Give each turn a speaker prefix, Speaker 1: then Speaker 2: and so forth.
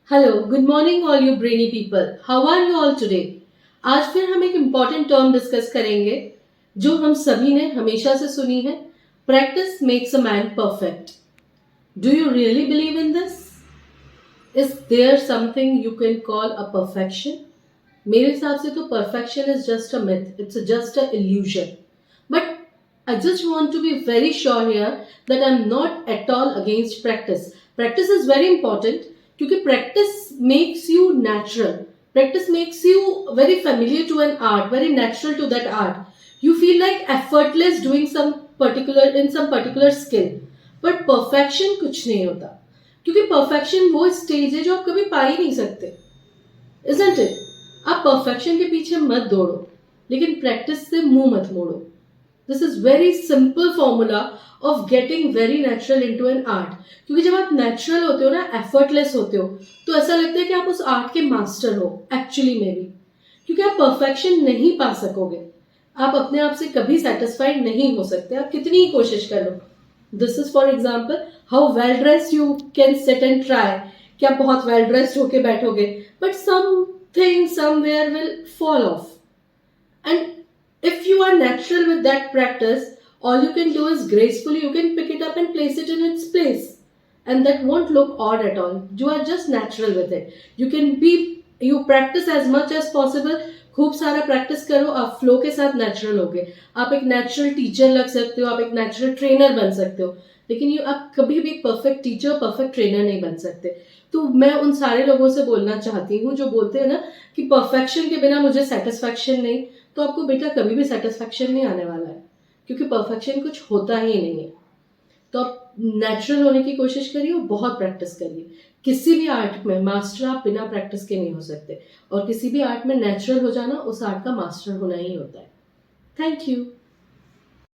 Speaker 1: Hello, good morning all you brainy people. How are you all today? आज फिर हम एक इम्पॉर्टेंट टर्म डिस्कस करेंगे जो हम सभी ने हमेशा से सुनी है। Practice makes a man perfect. Do you really believe in this? Is there something you can call a perfection? मेरे हिसाब से तो perfection is just a myth, it's just a illusion. But I just want to be very sure here that I'm not at all against practice. Practice is very important क्योंकि practice makes you natural. Practice makes you very familiar to an art, very natural to that art. You feel like effortless doing some particular skill. But perfection कुछ नहीं होता क्योंकि perfection वो stage है जो आप कभी पा ही नहीं सकते, isn't it? आप परफेक्शन के पीछे मत दौड़ो, लेकिन प्रैक्टिस से मुंह मत मोड़ो। This is very simple formula of getting very natural into an art. क्योंकि जब आप नेचुरल होते हो ना, एफर्टलेस होते हो, तो ऐसा लगता है कि आप उस आर्ट के मास्टर हो एक्चुअली में भी। क्योंकि आप परफेक्शन नहीं पा सकोगे, आप अपने आप से कभी सेटिस्फाइड नहीं हो सकते, आप कितनी ही कोशिश कर लो। This is for example how well dressed you can sit and try, कि आप बहुत वेल ड्रेस्ड होके बैठोगे, but something somewhere will fall off. And if you are natural with that practice, all you can do is gracefully you can pick it up and place it in its place. And that won't look odd at all. You are just natural with it. You practice as much as possible. खूब सारा practice करो, आप flow के साथ natural होगे। आप एक natural teacher लग सकते हो, आप एक नेचुरल ट्रेनर बन सकते हो, लेकिन आप कभी भी एक परफेक्ट टीचर, परफेक्ट ट्रेनर नहीं बन सकते। तो मैं उन सारे लोगों से बोलना चाहती हूँ जो बोलते हैं ना कि परफेक्शन के बिना मुझे सेटिस्फैक्शन नहीं, तो आपको बेटा कभी भी सेटिस्फैक्शन नहीं आने वाला है, क्योंकि परफेक्शन कुछ होता ही नहीं है। तो आप नेचुरल होने की कोशिश करिए और बहुत प्रैक्टिस करिए। किसी भी आर्ट में मास्टर आप बिना प्रैक्टिस के नहीं हो सकते, और किसी भी आर्ट में नेचुरल हो जाना उस आर्ट का मास्टर होना ही होता है। Thank you.